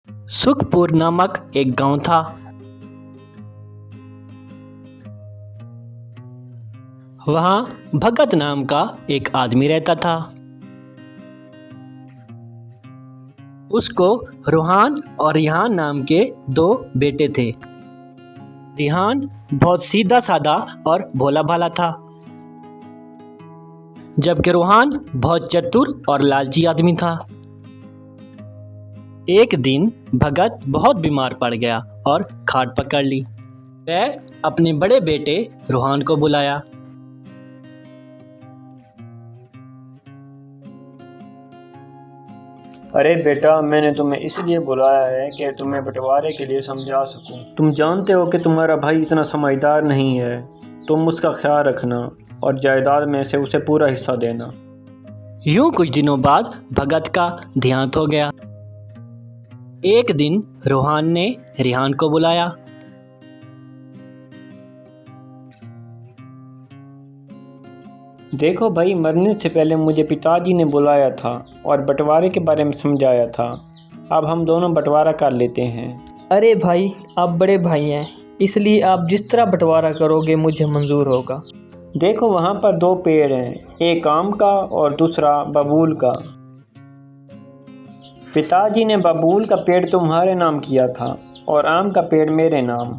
सुखपुर नामक एक गांव था। वहां भगत नाम का एक आदमी रहता था। उसको रूहान और रिहान नाम के 2 बेटे थे। रिहान बहुत सीधा साधा और भोला भाला था, जबकि रूहान बहुत चतुर और लालची आदमी था। एक दिन भगत बहुत बीमार पड़ गया और खाट पकड़ ली। वह अपने बड़े बेटे रूहान को बुलाया। अरे बेटा, मैंने तुम्हें इसलिए बुलाया है कि तुम्हें बंटवारे के लिए समझा सकूं। तुम जानते हो कि तुम्हारा भाई इतना समझदार नहीं है। तुम उसका ख्याल रखना और जायदाद में से उसे पूरा हिस्सा देना। यूं कुछ दिनों बाद भगत का देहांत हो गया। एक दिन रूहान ने रिहान को बुलाया। देखो भाई, मरने से पहले मुझे पिताजी ने बुलाया था और बंटवारे के बारे में समझाया था। अब हम दोनों बंटवारा कर लेते हैं। अरे भाई, आप बड़े भाई हैं, इसलिए आप जिस तरह बंटवारा करोगे मुझे मंजूर होगा। देखो, वहाँ पर 2 पेड़ हैं, एक आम का और दूसरा बबूल का। पिताजी ने बबूल का पेड़ तुम्हारे नाम किया था और आम का पेड़ मेरे नाम।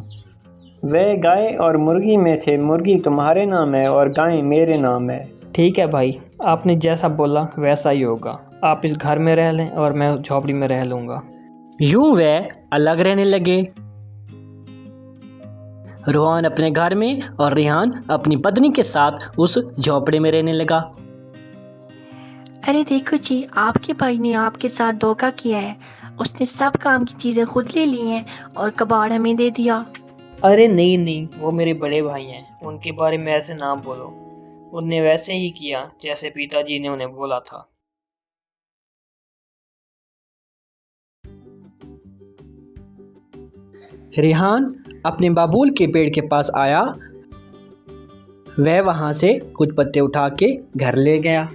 वह गाय और मुर्गी में से मुर्गी तुम्हारे नाम है और गाय मेरे नाम है। ठीक है भाई, आपने जैसा बोला वैसा ही होगा। आप इस घर में रह लें और मैं झोपड़ी में रह लूँगा। यूं वे अलग रहने लगे। रूहान अपने घर में और रिहान अपनी पत्नी के साथ उस झोपड़ी में रहने लगा। अरे देखो जी, आपके भाई ने आपके साथ धोखा किया है। उसने सब काम की चीज़ें खुद ले ली हैं और कबाड़ हमें दे दिया। अरे नहीं, वो मेरे बड़े भाई हैं, उनके बारे में ऐसे ना बोलो। उनने वैसे ही किया जैसे पिताजी ने उन्हें बोला था। रिहान अपने बबूल के पेड़ के पास आया। वह वहां से कुछ पत्ते उठा के घर ले गया।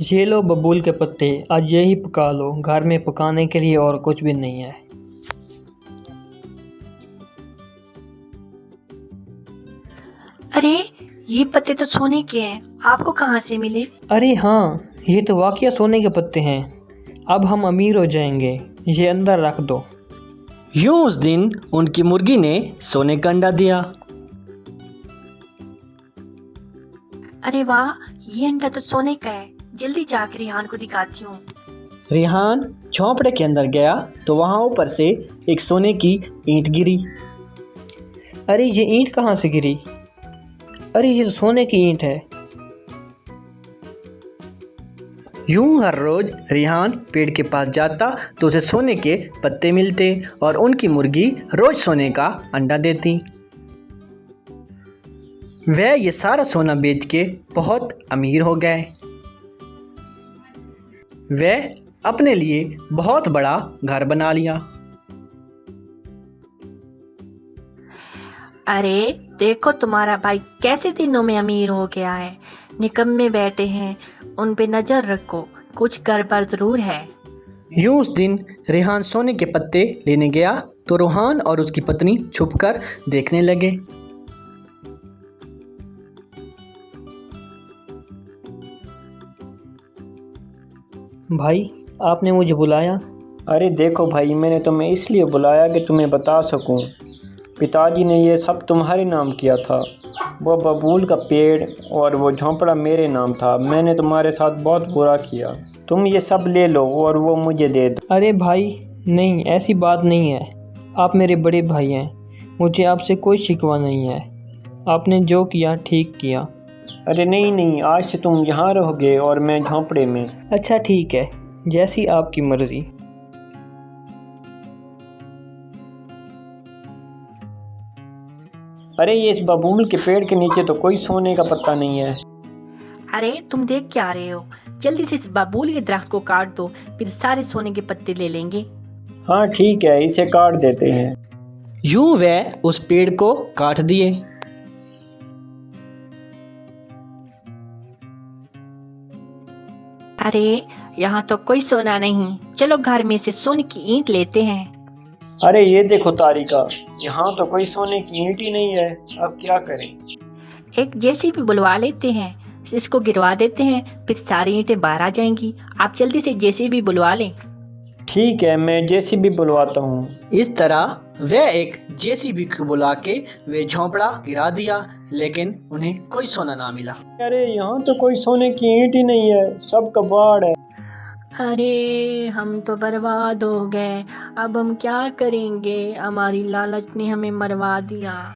ये लो बबूल के पत्ते, आज यही पका लो। घर में पकाने के लिए और कुछ भी नहीं है। अरे ये पत्ते तो सोने के हैं, आपको कहाँ से मिले? अरे हाँ, ये तो वाकई सोने के पत्ते हैं। अब हम अमीर हो जाएंगे। ये अंदर रख दो। यूं उस दिन उनकी मुर्गी ने सोने का अंडा दिया। अरे वाह, ये अंडा तो सोने का है। जल्दी जाकर रिहान को दिखाती हूँ। रिहान झोंपड़े के अंदर गया तो वहां ऊपर से एक सोने की ईंट गिरी। अरे ये ईंट कहाँ से गिरी? अरे ये तो सोने की ईंट है। यूं हर रोज रिहान पेड़ के पास जाता तो उसे सोने के पत्ते मिलते और उनकी मुर्गी रोज सोने का अंडा देती। वह ये सारा सोना बेच के बहुत अमीर हो गए। वह अपने लिए बहुत बड़ा घर बना लिया। अरे देखो, तुम्हारा भाई कैसे दिनों में अमीर हो गया है। निकम्मे बैठे हैं, उन पे नज़र रखो, कुछ गड़बड़ ज़रूर है। यूं उस दिन रिहान सोने के पत्ते लेने गया तो रूहान और उसकी पत्नी छुपकर देखने लगे। भाई, आपने मुझे बुलाया? अरे देखो भाई, मैंने तुम्हें इसलिए बुलाया कि तुम्हें बता सकूं। पिताजी ने ये सब तुम्हारे नाम किया था। वो बबूल का पेड़ और वो झोंपड़ा मेरे नाम था। मैंने तुम्हारे साथ बहुत बुरा किया। तुम ये सब ले लो और वो मुझे दे दो। अरे भाई नहीं, ऐसी बात नहीं है। आप मेरे बड़े भाई हैं, मुझे आपसे कोई शिकवा नहीं है। आपने जो किया ठीक किया। अरे नहीं, आज से तुम यहाँ रहोगे और मैं झोंपड़े में। अच्छा ठीक है, जैसी आपकी मर्जी। अरे ये इस बबूल के पेड़ के नीचे तो कोई सोने का पत्ता नहीं है। अरे तुम देख क्या रहे हो? जल्दी से इस बबूल के दरख्त को काट दो, फिर सारे सोने के पत्ते ले लेंगे। हाँ ठीक है, इसे काट देते हैं। यूं वह उस पेड़ को काट दिए। अरे यहाँ तो कोई सोना नहीं। चलो घर में से सोने की ईंट लेते हैं। अरे ये देखो तारिका, यहाँ तो कोई सोने की ईंट ही नहीं है, अब क्या करें। एक जेसीबी बुलवा लेते हैं, इसको गिरवा देते हैं, फिर सारी ईंटें बाहर आ जाएंगी। आप जल्दी से जेसीबी बुलवा लें। ठीक है, मैं जेसीबी बुलवाता हूँ। इस तरह वह एक जेसीबी को बुला के वे झोंपड़ा गिरा दिया, लेकिन उन्हें कोई सोना ना मिला। अरे यहाँ तो कोई सोने की ईंट ही नहीं है, सब कबाड़ है। अरे हम तो बर्बाद हो गए, अब हम क्या करेंगे? हमारी लालच ने हमें मरवा दिया।